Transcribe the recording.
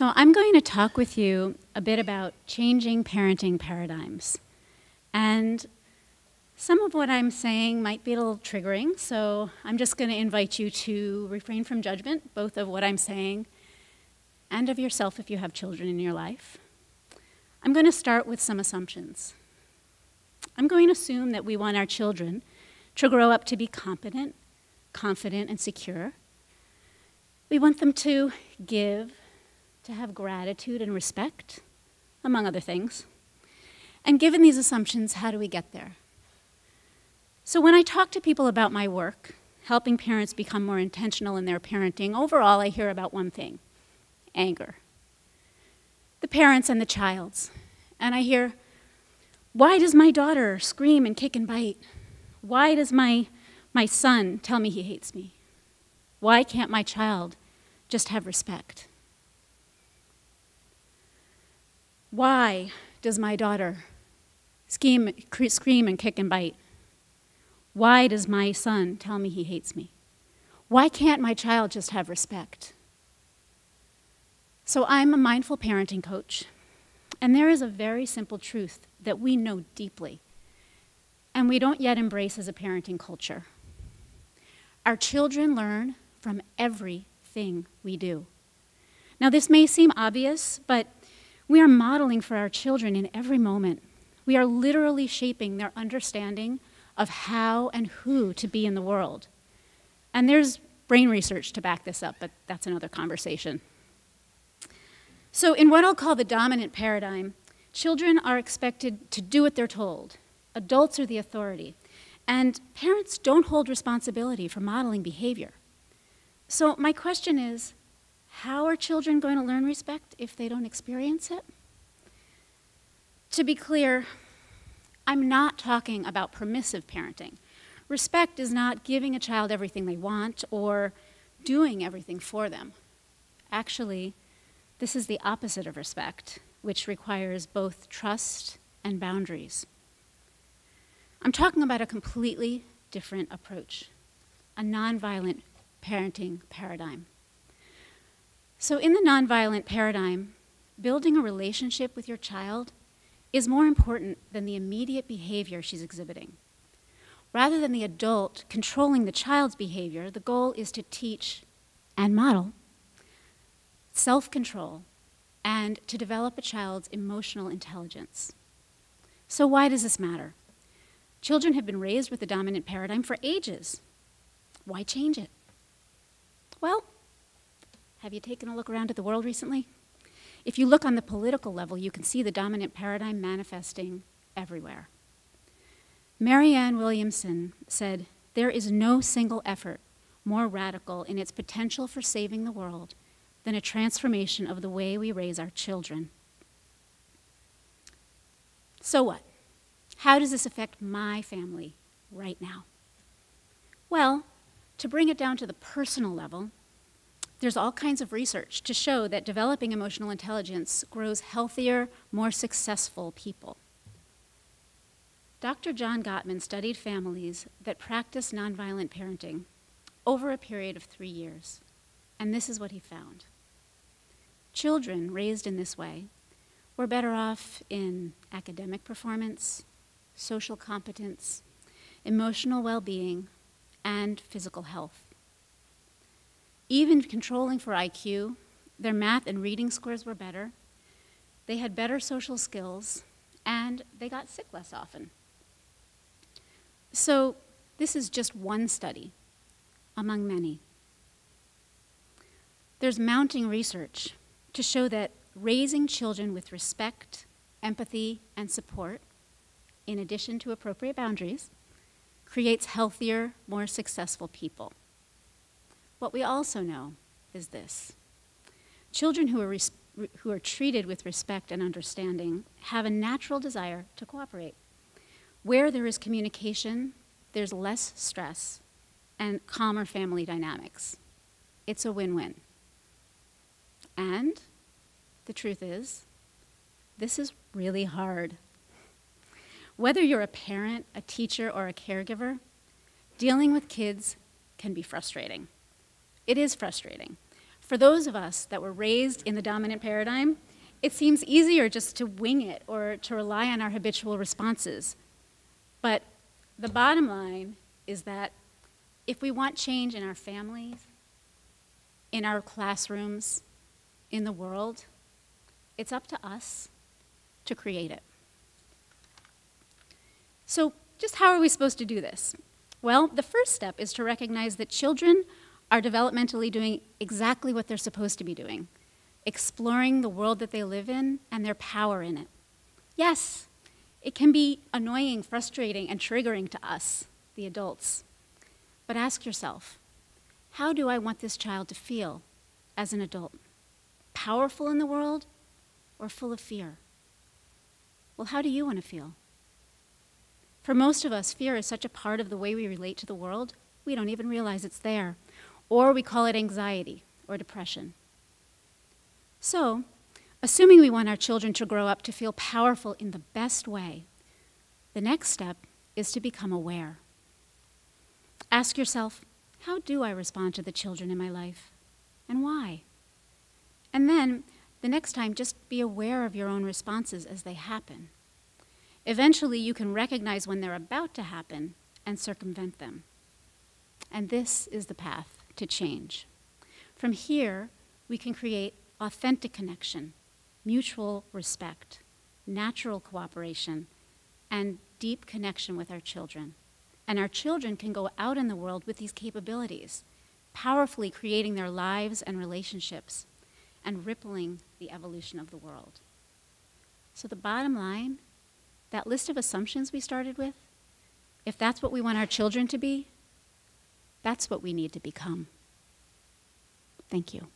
So I'm going to talk with you a bit about changing parenting paradigms. And some of what I'm saying might be a little triggering, so I'm just going to invite you to refrain from judgment, both of what I'm saying and of yourself if you have children in your life. I'm going to start with some assumptions. I'm going to assume that we want our children to grow up to be competent, confident, and secure. We want them to give, to have gratitude and respect, among other things. And given these assumptions, how do we get there? So when I talk to people about my work, helping parents become more intentional in their parenting, overall I hear about one thing: anger. The parents and the child's. And I hear, why does my daughter scream and kick and bite? Why does my son tell me he hates me? Why can't my child just have respect? Why does my daughter scream and kick and bite? Why does my son tell me he hates me? Why can't my child just have respect? So I'm a mindful parenting coach, and there is a very simple truth that we know deeply, and we don't yet embrace as a parenting culture. Our children learn from everything we do. Now, this may seem obvious, but we are modeling for our children in every moment. We are literally shaping their understanding of how and who to be in the world. And there's brain research to back this up, but that's another conversation. So in what I'll call the dominant paradigm, children are expected to do what they're told. Adults are the authority. And parents don't hold responsibility for modeling behavior. So my question is, how are children going to learn respect if they don't experience it? To be clear, I'm not talking about permissive parenting. Respect is not giving a child everything they want or doing everything for them. Actually, this is the opposite of respect, which requires both trust and boundaries. I'm talking about a completely different approach, a nonviolent parenting paradigm. So in the nonviolent paradigm, building a relationship with your child is more important than the immediate behavior she's exhibiting. Rather than the adult controlling the child's behavior, the goal is to teach and model self-control and to develop a child's emotional intelligence. So why does this matter? Children have been raised with the dominant paradigm for ages. Why change it? Well, have you taken a look around at the world recently? If you look on the political level, you can see the dominant paradigm manifesting everywhere. Marianne Williamson said, "There is no single effort more radical in its potential for saving the world than a transformation of the way we raise our children." So what? How does this affect my family right now? Well, to bring it down to the personal level, there's all kinds of research to show that developing emotional intelligence grows healthier, more successful people. Dr. John Gottman studied families that practice nonviolent parenting over a period of 3 years, and this is what he found. Children raised in this way were better off in academic performance, social competence, emotional well-being, and physical health. Even controlling for IQ, their math and reading scores were better, they had better social skills, and they got sick less often. So this is just one study among many. There's mounting research to show that raising children with respect, empathy, and support, in addition to appropriate boundaries, creates healthier, more successful people. What we also know is this: children who are treated with respect and understanding have a natural desire to cooperate. Where there is communication, there's less stress and calmer family dynamics. It's a win-win. And the truth is, this is really hard. Whether you're a parent, a teacher, or a caregiver, dealing with kids can be frustrating. It is frustrating. For those of us that were raised in the dominant paradigm, it seems easier just to wing it or to rely on our habitual responses. But the bottom line is that if we want change in our families, in our classrooms, in the world, it's up to us to create it. So just how are we supposed to do this? Well, the first step is to recognize that children are developmentally doing exactly what they're supposed to be doing, exploring the world that they live in and their power in it. Yes, it can be annoying, frustrating, and triggering to us, the adults. But ask yourself, how do I want this child to feel as an adult? Powerful in the world or full of fear? Well, how do you want to feel? For most of us, fear is such a part of the way we relate to the world, we don't even realize it's there. Or we call it anxiety or depression. So, assuming we want our children to grow up to feel powerful in the best way, the next step is to become aware. Ask yourself, how do I respond to the children in my life, and why? And then, the next time, just be aware of your own responses as they happen. Eventually, you can recognize when they're about to happen and circumvent them. And this is the path to change. From here, we can create authentic connection, mutual respect, natural cooperation, and deep connection with our children. And our children can go out in the world with these capabilities, powerfully creating their lives and relationships, and rippling the evolution of the world. So the bottom line, that list of assumptions we started with, if that's what we want our children to be, that's what we need to become. Thank you.